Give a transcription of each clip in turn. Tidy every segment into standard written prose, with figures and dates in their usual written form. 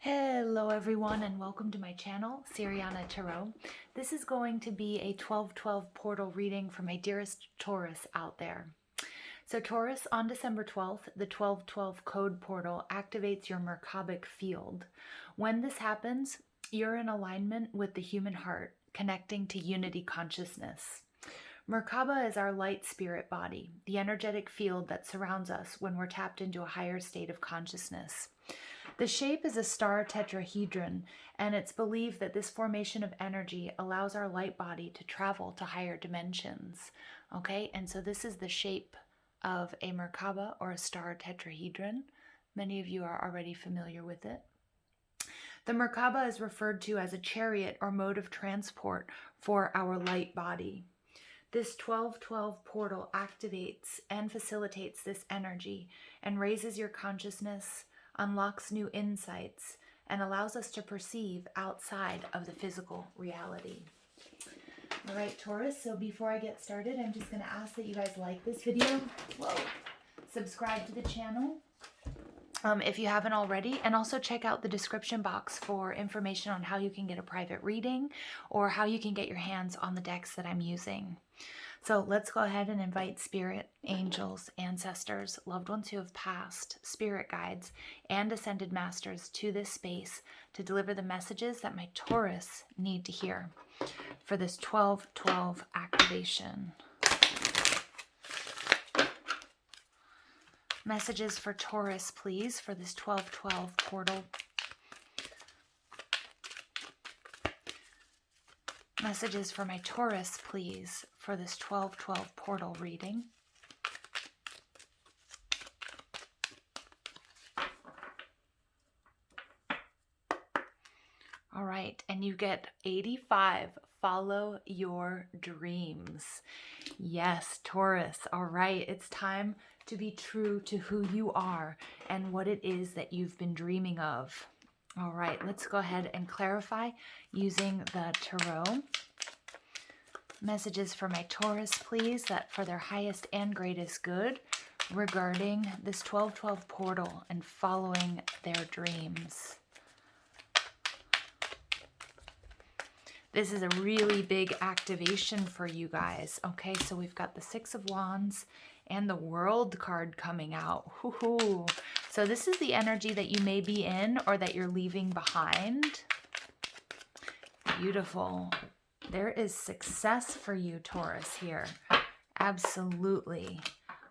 Hello everyone and welcome to my channel, Siriana Tarot. This is going to be a 12/12 portal reading for my dearest Taurus out there. So Taurus, on December 12th, the 12/12 code portal activates your Merkabic field. When this happens, you're in alignment with the human heart, connecting to unity consciousness. Merkaba is our light spirit body, the energetic field that surrounds us when we're tapped into a higher state of consciousness. The shape is a star tetrahedron, and it's believed that this formation of energy allows our light body to travel to higher dimensions. Okay, and so this is the shape of a Merkaba or a star tetrahedron. Many of you are already familiar with it. The Merkaba is referred to as a chariot or mode of transport for our light body. This 12/12 portal activates and facilitates this energy and raises your consciousness, unlocks new insights, and allows us to perceive outside of the physical reality. All right, Taurus, so before I get started, I'm just going to ask that you guys like this video. Whoa. Subscribe to the channel if you haven't already, and also check out the description box for information on how you can get a private reading or how you can get your hands on the decks that I'm using. So let's go ahead and invite spirit, angels, ancestors, loved ones who have passed, spirit guides, and ascended masters to this space to deliver the messages that my Taurus need to hear for this 12/12 activation. Messages for Taurus, please, for this 12/12 portal. Messages for my Taurus, please, for this 12/12 portal reading. All right, and you get 85. Follow your dreams. Yes, Taurus. All right, it's time to be true to who you are and what it is that you've been dreaming of. All right, let's go ahead and clarify using the tarot. Messages for my Taurus, please, that for their highest and greatest good regarding this 12/12 portal and following their dreams. This is a really big activation for you guys. Okay, so we've got the Six of Wands and the World card coming out. Woohoo! So this is the energy that you may be in or that you're leaving behind. Beautiful. There is success for you, Taurus, here. Absolutely.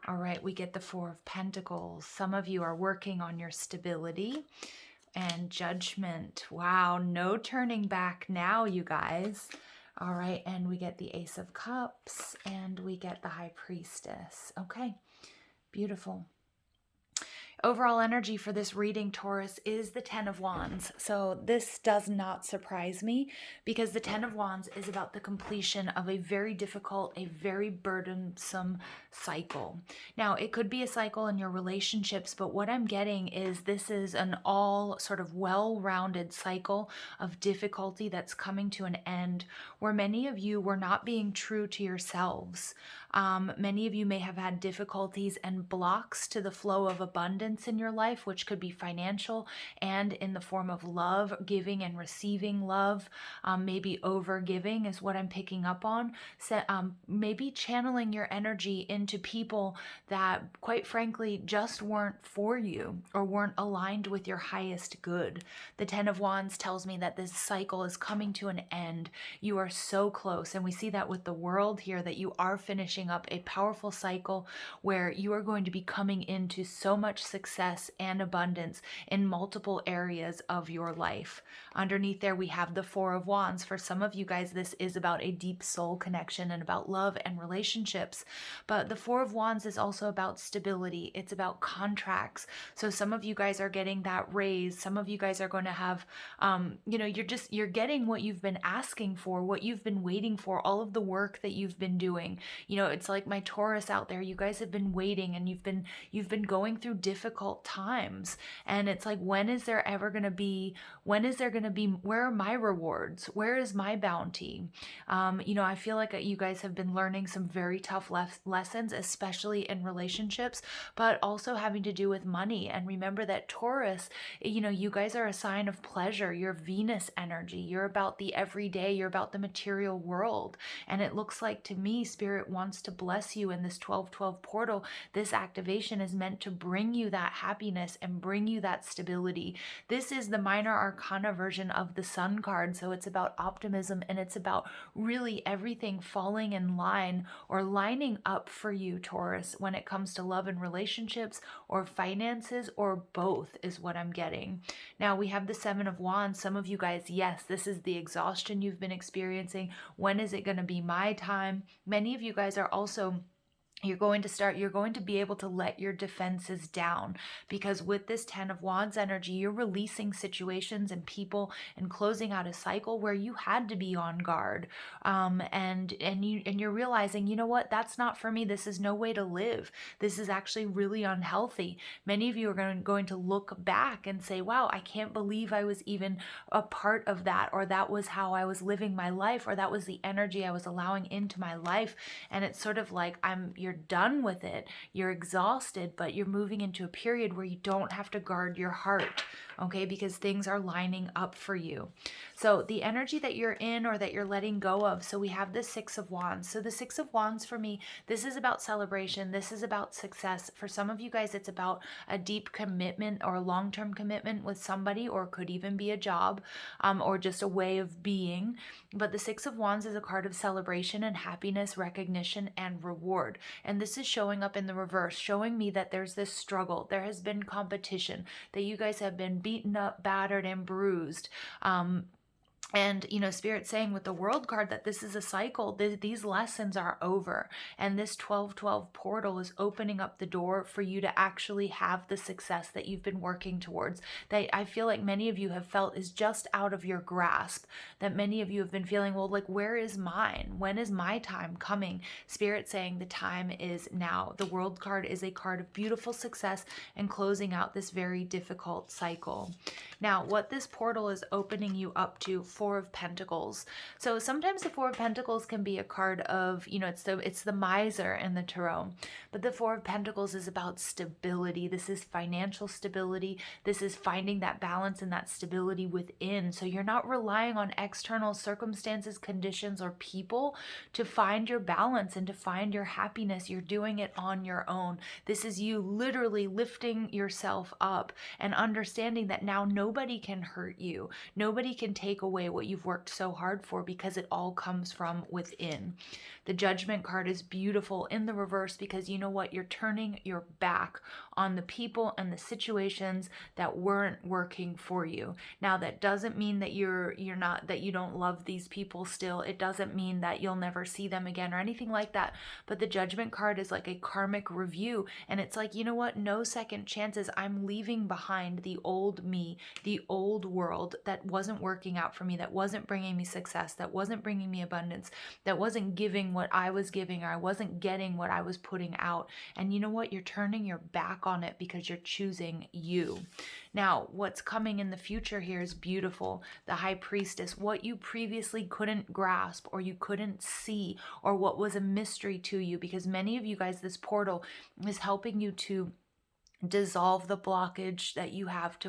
All right, we get the Four of Pentacles. Some of you are working on your stability and judgment. Wow, no turning back now, you guys. All right, and we get the Ace of Cups and we get the High Priestess. Okay, beautiful. Overall energy for this reading, Taurus, is the Ten of Wands. So this does not surprise me because the Ten of Wands is about the completion of a very difficult, a very burdensome cycle. Now, it could be a cycle in your relationships, but what I'm getting is this is an all sort of well-rounded cycle of difficulty that's coming to an end where many of you were not being true to yourselves. Many of you may have had difficulties and blocks to the flow of abundance in your life, which could be financial and in the form of love, giving and receiving love. Maybe over giving is what I'm picking up on. So, maybe channeling your energy into people that, quite frankly, just weren't for you or weren't aligned with your highest good. The Ten of Wands tells me that this cycle is coming to an end. You are so close, and we see that with the World here, that you are finishing up a powerful cycle where you are going to be coming into so much success and abundance in multiple areas of your life. Underneath there, we have the Four of Wands. For some of you guys, this is about a deep soul connection and about love and relationships. But the Four of Wands is also about stability. It's about contracts. So some of you guys are getting that raise. Some of you guys are going to have, you're getting what you've been asking for, what you've been waiting for, all of the work that you've been doing. it's like my Taurus out there, you guys have been waiting, and you've been going through difficult times, and it's like, when is there going to be, where are my rewards? Where is my bounty? I feel like you guys have been learning some very tough lessons, especially in relationships, but also having to do with money. And remember that Taurus, you guys are a sign of pleasure. You're Venus energy. You're about the everyday. You're about the material world. And it looks like, to me, Spirit wants to bless you in this 12/12 portal. This activation is meant to bring you that happiness and bring you that stability. This is the minor arcana version of the Sun card. So it's about optimism, and it's about really everything falling in line or lining up for you, Taurus, when it comes to love and relationships or finances, or both, is what I'm getting. Now we have the Seven of Wands. Some of you guys, yes, this is the exhaustion you've been experiencing. When is it going to be my time? Many of you guys are also, you're going to be able to let your defenses down, because with this 10 of Wands energy, you're releasing situations and people and closing out a cycle where you had to be on guard. And you're realizing, you know what, that's not for me. This is no way to live. This is actually really unhealthy. Many of you are going to look back and say, wow, I can't believe I was even a part of that, or that was how I was living my life, or that was the energy I was allowing into my life. And it's sort of like, you're done with it, you're exhausted, but you're moving into a period where you don't have to guard your heart, okay, because things are lining up for you. So the energy that you're in, or that you're letting go of, so we have the Six of Wands. So the Six of Wands, for me, this is about celebration. This is about success. For some of you guys, it's about a deep commitment or a long-term commitment with somebody, or could even be a job, or just a way of being. But the Six of Wands is a card of celebration and happiness, recognition, and reward. And this is showing up in the reverse, showing me that there's this struggle. There has been competition, that you guys have been beaten up, battered, and bruised. And, Spirit saying with the World card that this is a cycle. These lessons are over. And this 12/12 portal is opening up the door for you to actually have the success that you've been working towards. That I feel like many of you have felt is just out of your grasp. That many of you have been feeling, well, like, where is mine? When is my time coming? Spirit saying the time is now. The World card is a card of beautiful success and closing out this very difficult cycle. Now, what this portal is opening you up to, Four of Pentacles. So sometimes the Four of Pentacles can be a card of, it's the miser in the tarot. But the Four of Pentacles is about stability. This is financial stability. This is finding that balance and that stability within. So you're not relying on external circumstances, conditions, or people to find your balance and to find your happiness. You're doing it on your own. This is you literally lifting yourself up and understanding that now nobody can hurt you. Nobody can take away what you've worked so hard for, because it all comes from within. The Judgment card is beautiful in the reverse, because you know what? You're turning your back on the people and the situations that weren't working for you. Now, that doesn't mean that that you don't love these people still. It doesn't mean that you'll never see them again or anything like that. But the Judgment card is like a karmic review, and it's like, you know what? No second chances. I'm leaving behind the old me, the old world that wasn't working out for me, that wasn't bringing me success, that wasn't bringing me abundance, that wasn't giving what I was giving, or I wasn't getting what I was putting out. And you know what? You're turning your back on it because you're choosing you. Now, what's coming in the future here is beautiful. The High Priestess, what you previously couldn't grasp, or you couldn't see, or what was a mystery to you, because many of you guys, this portal is helping you to dissolve the blockage that you have to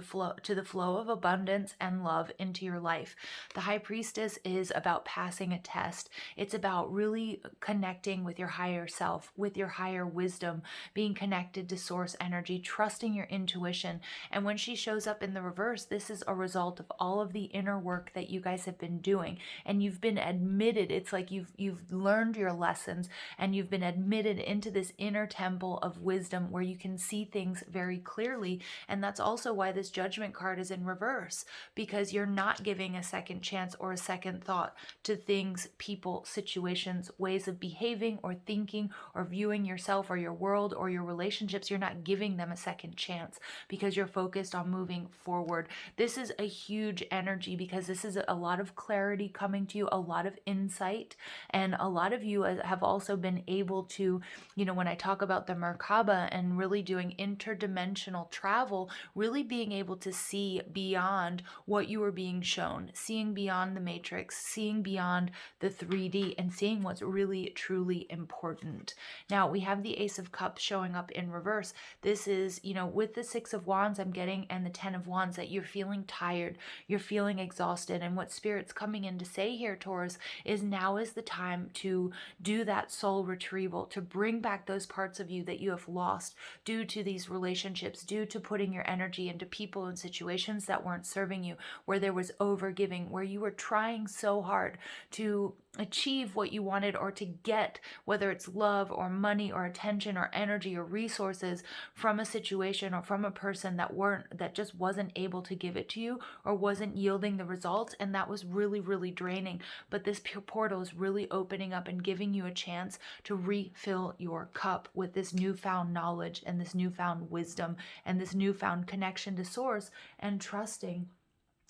the flow of abundance and love into your life. The High Priestess is about passing a test. It's about really connecting with your higher self, with your higher wisdom, being connected to source energy, trusting your intuition. And when she shows up in the reverse, this is a result of all of the inner work that you guys have been doing, and you've been admitted. It's like you've learned your lessons, and you've been admitted into this inner temple of wisdom where you can see things things very clearly. And that's also why this Judgment card is in reverse, because you're not giving a second chance or a second thought to things, people, situations, ways of behaving or thinking or viewing yourself or your world or your relationships. You're not giving them a second chance because you're focused on moving forward. This is a huge energy because this is a lot of clarity coming to you, a lot of insight, and a lot of you have also been able to, when I talk about the Merkaba and really doing interdimensional travel, really being able to see beyond what you were being shown, seeing beyond the matrix, seeing beyond the 3D, and seeing what's really truly important. Now we have the Ace of Cups showing up in reverse. This is, with the Six of Wands I'm getting and the 10 of Wands, that you're feeling tired, you're feeling exhausted. And what Spirit's coming in to say here, Taurus, is now is the time to do that soul retrieval, to bring back those parts of you that you have lost due to these relationships, due to putting your energy into people and situations that weren't serving you, where there was overgiving, where you were trying so hard to achieve what you wanted or to get, whether it's love or money or attention or energy or resources, from a situation or from a person that just wasn't able to give it to you or wasn't yielding the results, and that was really, really draining. But this portal is really opening up and giving you a chance to refill your cup with this newfound knowledge and this newfound wisdom and this newfound connection to source and trusting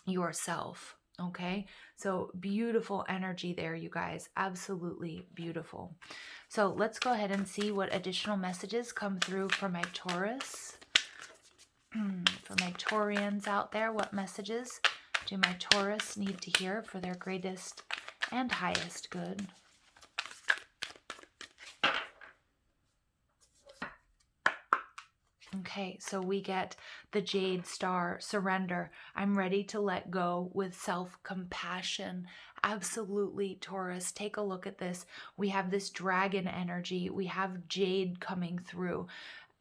yourself. Okay, so beautiful energy there, you guys. Absolutely beautiful. So let's go ahead and see what additional messages come through for my Taurus. For my Taurians out there, what messages do my Taurus need to hear for their greatest and highest good? Okay, so we get the Jade star, surrender. I'm ready to let go with self-compassion. Absolutely, Taurus. Take a look at this. We have this dragon energy. We have Jade coming through.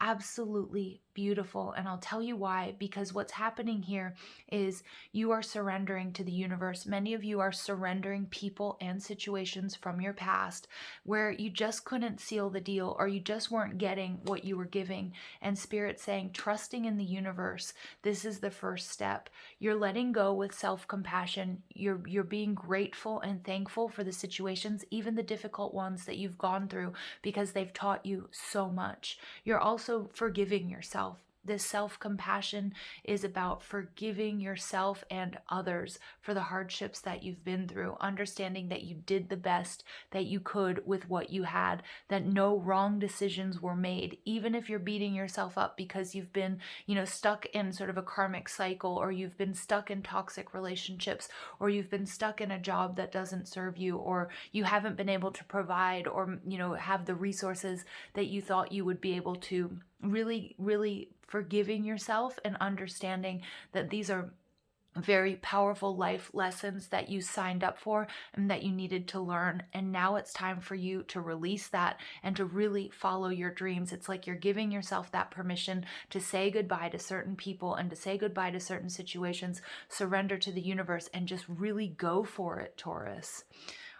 Absolutely beautiful. And I'll tell you why, because what's happening here is you are surrendering to the universe. Many of you are surrendering people and situations from your past where you just couldn't seal the deal or you just weren't getting what you were giving. And Spirit's saying, trusting in the universe, this is the first step. You're letting go with self-compassion. You're being grateful and thankful for the situations, even the difficult ones that you've gone through, because they've taught you so much. You're also forgiving yourself. This self-compassion is about forgiving yourself and others for the hardships that you've been through, understanding that you did the best that you could with what you had, that no wrong decisions were made, even if you're beating yourself up because you've been, stuck in sort of a karmic cycle, or you've been stuck in toxic relationships, or you've been stuck in a job that doesn't serve you, or you haven't been able to provide or, have the resources that you thought you would be able to. Really, really forgiving yourself and understanding that these are very powerful life lessons that you signed up for and that you needed to learn. And now it's time for you to release that and to really follow your dreams. It's like you're giving yourself that permission to say goodbye to certain people and to say goodbye to certain situations, surrender to the universe, and just really go for it, Taurus.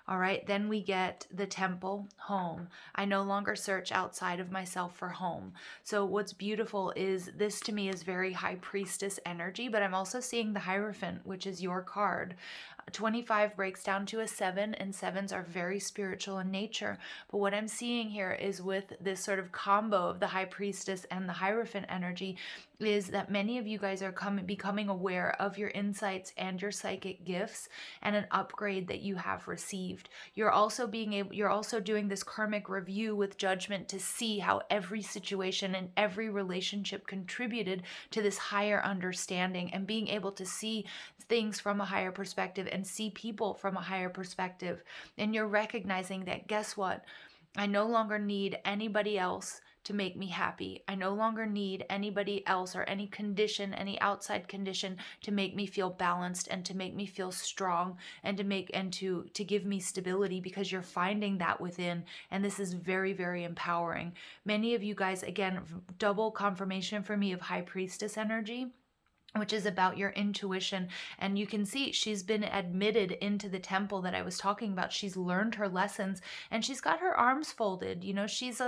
All right, then we get the Temple, home. I no longer search outside of myself for home. So what's beautiful is this, to me, is very High Priestess energy, but I'm also seeing the Hierophant, which is your card. 25 breaks down to a 7, and 7s are very spiritual in nature. But what I'm seeing here is with this sort of combo of the High Priestess and the Hierophant energy is that many of you guys are becoming aware of your insights and your psychic gifts and an upgrade that you have received. You're also doing this karmic review with Judgment to see how every situation and every relationship contributed to this higher understanding, and being able to see things from a higher perspective and see people from a higher perspective. And you're recognizing that, guess what? I no longer need anybody else to make me happy. I no longer need anybody else or any condition, any outside condition, to make me feel balanced and to make me feel strong and to give me stability, because you're finding that within. And this is very, very empowering. Many of you guys, again, double confirmation for me of High Priestess energy. which is about your intuition. And you can see she's been admitted into the temple that I was talking about. She's learned her lessons and she's got her arms folded. She's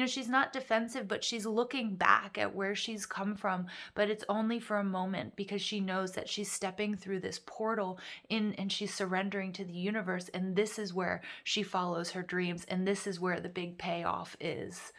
she's not defensive, but she's looking back at where she's come from. But it's only for a moment, because she knows that she's stepping through this portal in, and she's surrendering to the universe. And this is where she follows her dreams. And this is where the big payoff is.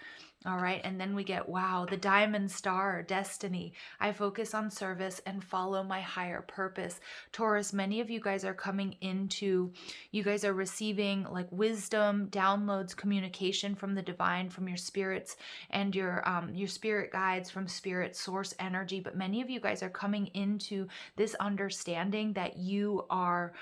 All right, and then we get, wow, the diamond star, destiny. I focus on service and follow my higher purpose. Taurus, many of you guys are coming into, you guys are receiving like wisdom, downloads, communication from the divine, from your spirits and your spirit guides, from spirit source energy. But many of you guys are coming into this understanding that you are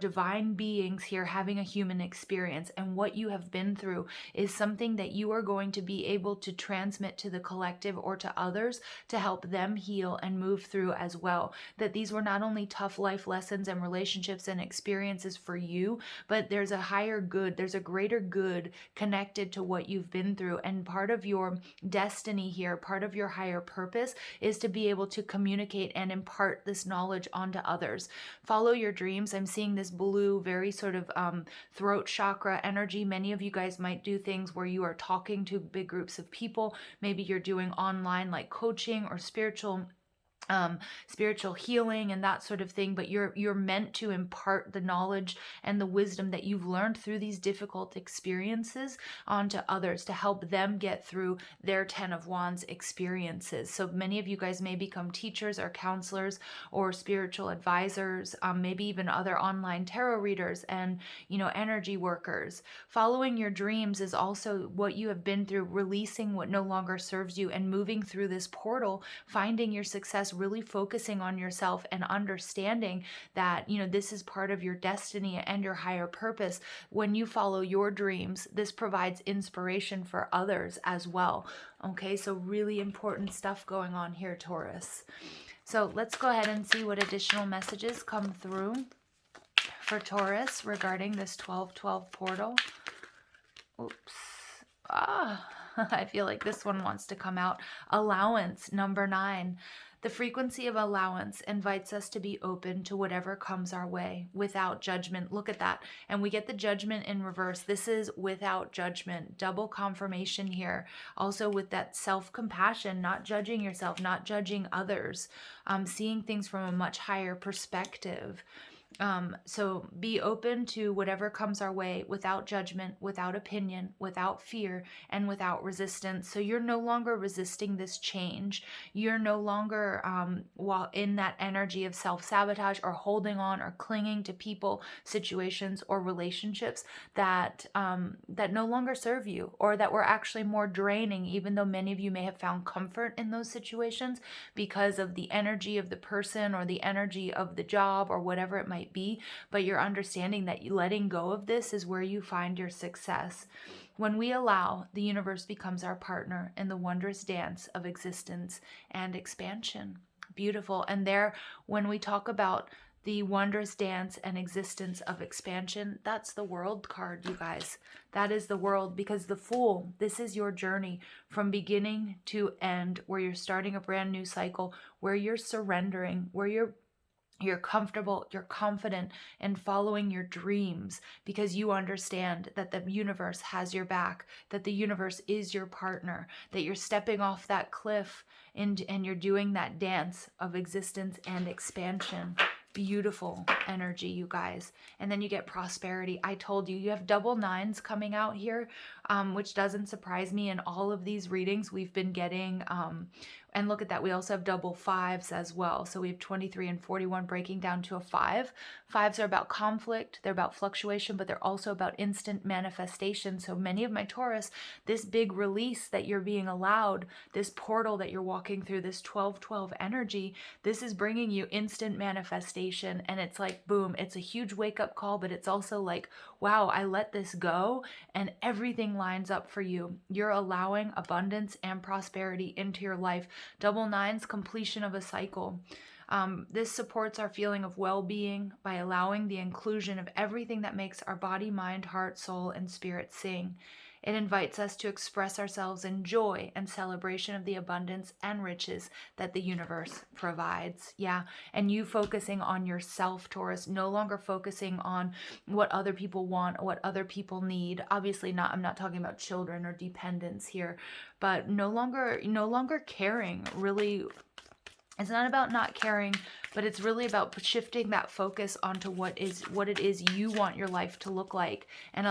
divine beings here having a human experience, and what you have been through is something that you are going to be able to transmit to the collective or to others to help them heal and move through as well. That these were not only tough life lessons and relationships and experiences for you, but there's a higher good, there's a greater good connected to what you've been through. And part of your destiny here, part of your higher purpose, is to be able to communicate and impart this knowledge onto others. Follow your dreams. I'm seeing this blue, very sort of throat chakra energy. Many of you guys might do things where you are talking to big groups of people. Maybe you're doing online like coaching or spiritual healing and that sort of thing, but you're meant to impart the knowledge and the wisdom that you've learned through these difficult experiences onto others to help them get through their 10 of Wands experiences. So many of you guys may become teachers or counselors or spiritual advisors, maybe even other online tarot readers and energy workers. Following your dreams is also what you have been through, releasing what no longer serves you and moving through this portal, finding your success, really focusing on yourself and understanding that, this is part of your destiny and your higher purpose. When you follow your dreams, this provides inspiration for others as well. Okay, so really important stuff going on here, Taurus. So let's go ahead and see what additional messages come through for Taurus regarding this 12/12 portal. Oops. I feel like this one wants to come out. Allowance, number 9. The frequency of allowance invites us to be open to whatever comes our way without judgment. Look at that. And we get the judgment in reverse. This is without judgment. Double confirmation here. Also with that self-compassion, not judging yourself, not judging others, seeing things from a much higher perspective. So be open to whatever comes our way without judgment, without opinion, without fear, and without resistance. So you're no longer resisting this change. You're no longer while in that energy of self-sabotage or holding on or clinging to people, situations, or relationships that no longer serve you, or that were actually more draining, even though many of you may have found comfort in those situations because of the energy of the person or the energy of the job or whatever it might be. But you're understanding that letting go of this is where you find your success. When we allow, the universe becomes our partner in the wondrous dance of existence and expansion. Beautiful. And there, when we talk about the wondrous dance and existence of expansion, that's the World card, you guys. That is the World, because the Fool, this is your journey from beginning to end, where you're starting a brand new cycle, where you're surrendering, where you're comfortable, you're confident in following your dreams, because you understand that the universe has your back, that the universe is your partner, that you're stepping off that cliff and you're doing that dance of existence and expansion. Beautiful energy, you guys. And then you get prosperity. I told you, you have double 9s coming out here, which doesn't surprise me. In all of these readings we've been getting, and look at that, we also have double 5s as well. So we have 23 and 41 breaking down to a 5. 5s are about conflict, they're about fluctuation, but they're also about instant manifestation. So many of my Taurus, this big release that you're being allowed, this portal that you're walking through, this 12/12 energy, this is bringing you instant manifestation. And it's like, boom, it's a huge wake-up call, but it's also like, wow, I let this go and everything lines up for you. You're allowing abundance and prosperity into your life. Double 9s, completion of a cycle. This supports our feeling of well-being by allowing the inclusion of everything that makes our body, mind, heart, soul, and spirit sing. It invites us to express ourselves in joy and celebration of the abundance and riches that the universe provides. Yeah. And you focusing on yourself, Taurus, no longer focusing on what other people want, what other people need. Obviously not, I'm not talking about children or dependents here, but no longer caring really. It's not about not caring, but it's really about shifting that focus onto what it is you want your life to look like, and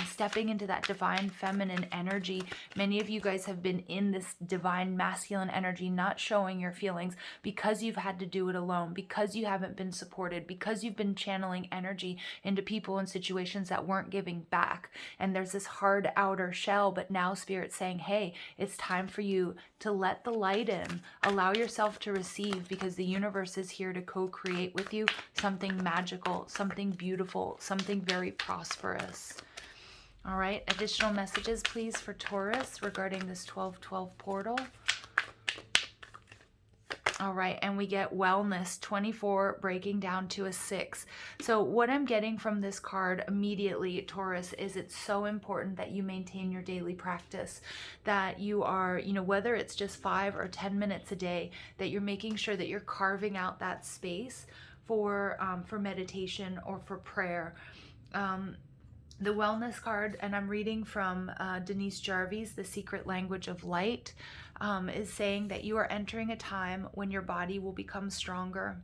stepping into that divine feminine energy. Many of you guys have been in this divine masculine energy, not showing your feelings because you've had to do it alone, because you haven't been supported, because you've been channeling energy into people and situations that weren't giving back. And there's this hard outer shell, but now Spirit's saying, hey, it's time for you to let the light in, allow yourself to receive, because the universe is here to co-create with you something magical, something beautiful, something very prosperous. All right, additional messages please for Taurus regarding this 12/12 portal. All right, and we get wellness, 24 breaking down to a 6. So what I'm getting from this card immediately, Taurus, is it's so important that you maintain your daily practice, that you are, whether it's just 5 or 10 minutes a day, that you're making sure that you're carving out that space for meditation or for prayer. The wellness card, and I'm reading from Denise Jarvis, The Secret Language of Light, is saying that you are entering a time when your body will become stronger.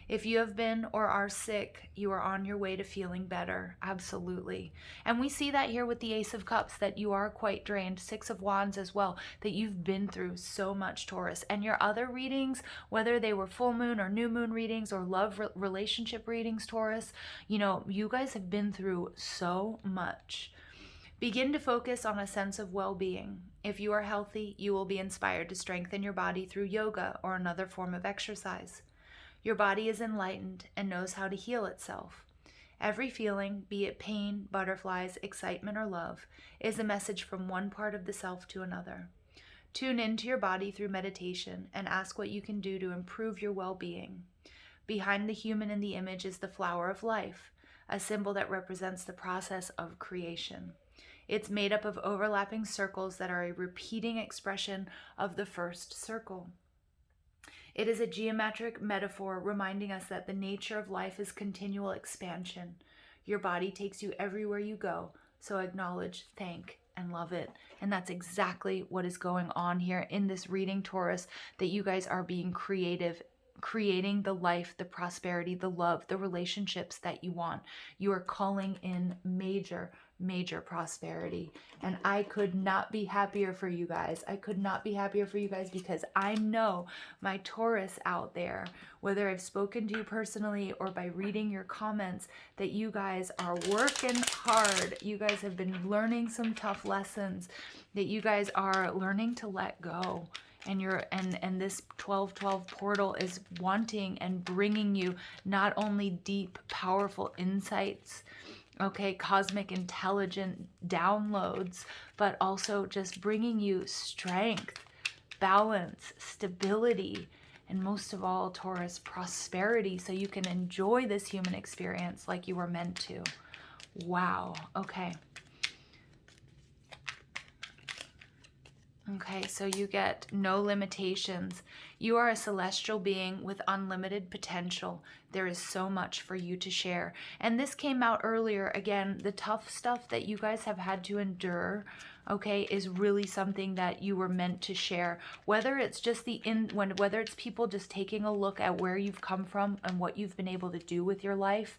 If you have been or are sick, you are on your way to feeling better. Absolutely. And we see that here with the Ace of Cups, that you are quite drained. 6 of Wands as well, that you've been through so much, Taurus. And your other readings, whether they were full moon or new moon readings or love relationship readings, Taurus, you guys have been through so much. Begin to focus on a sense of well-being. If you are healthy, you will be inspired to strengthen your body through yoga or another form of exercise. Your body is enlightened and knows how to heal itself. Every feeling, be it pain, butterflies, excitement, or love, is a message from one part of the self to another. Tune into your body through meditation and ask what you can do to improve your well-being. Behind the human in the image is the flower of life, a symbol that represents the process of creation. It's made up of overlapping circles that are a repeating expression of the first circle. It is a geometric metaphor reminding us that the nature of life is continual expansion. Your body takes you everywhere you go, so acknowledge, thank, and love it. And that's exactly what is going on here in this reading, Taurus, that you guys are being creative, creating the life, the prosperity, the love, the relationships that you want. You are calling in major prosperity. And I could not be happier for you guys. I could not be happier for you guys, because I know my Taurus out there, whether I've spoken to you personally or by reading your comments, that you guys are working hard. You guys have been learning some tough lessons, that you guys are learning to let go. And this 12/12 portal is wanting and bringing you not only deep, powerful insights, okay, cosmic intelligent downloads, but also just bringing you strength, balance, stability, and most of all, Taurus, prosperity, so you can enjoy this human experience like you were meant to. Wow. Okay. Okay, so you get no limitations. You are a celestial being with unlimited potential. There is so much for you to share. And this came out earlier. Again, the tough stuff that you guys have had to endure, okay, is really something that you were meant to share. Whether it's just whether it's people just taking a look at where you've come from and what you've been able to do with your life,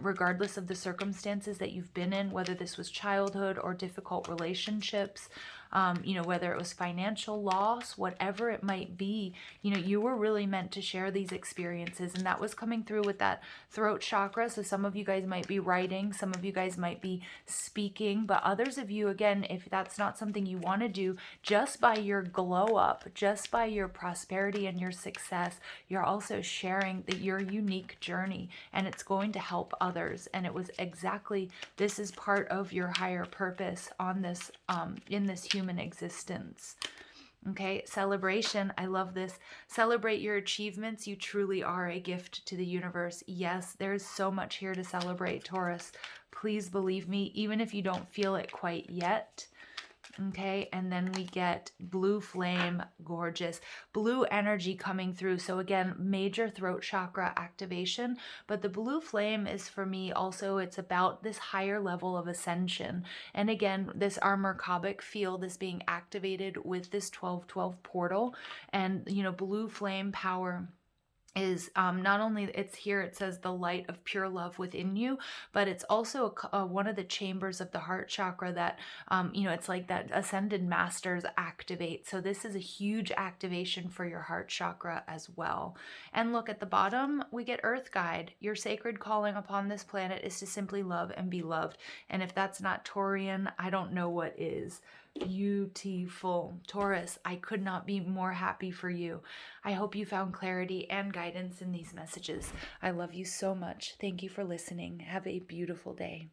regardless of the circumstances that you've been in, whether this was childhood or difficult relationships, whether it was financial loss, whatever it might be, you were really meant to share these experiences. And that was coming through with that throat chakra. So some of you guys might be writing, some of you guys might be speaking, but others of you, again, if that's not something you want to do, just by your glow up, just by your prosperity and your success, you're also sharing your unique journey, and it's going to help others. And it was exactly, this is part of your higher purpose on this, in this human existence. Okay, celebration. I love this. Celebrate your achievements. You truly are a gift to the universe. Yes, there's so much here to celebrate, Taurus. Please believe me, even if you don't feel it quite yet. Okay, and then we get blue flame, gorgeous. Blue energy coming through. So again, major throat chakra activation, but the blue flame is for me also, it's about this higher level of ascension. And again, this Merkabah field is being activated with this 1212 portal, and you know, blue flame power is not only, it's here, it says the light of pure love within you, but it's also one of the chambers of the heart chakra that you know, it's like that ascended masters activate. So this is a huge activation for your heart chakra as well. And look at the bottom, we get earth guide. Your sacred calling upon this planet is to simply love and be loved, and if that's not Taurian, I don't know what is. Beautiful. Taurus, I could not be more happy for you. I hope you found clarity and guidance in these messages. I love you so much. Thank you for listening. Have a beautiful day.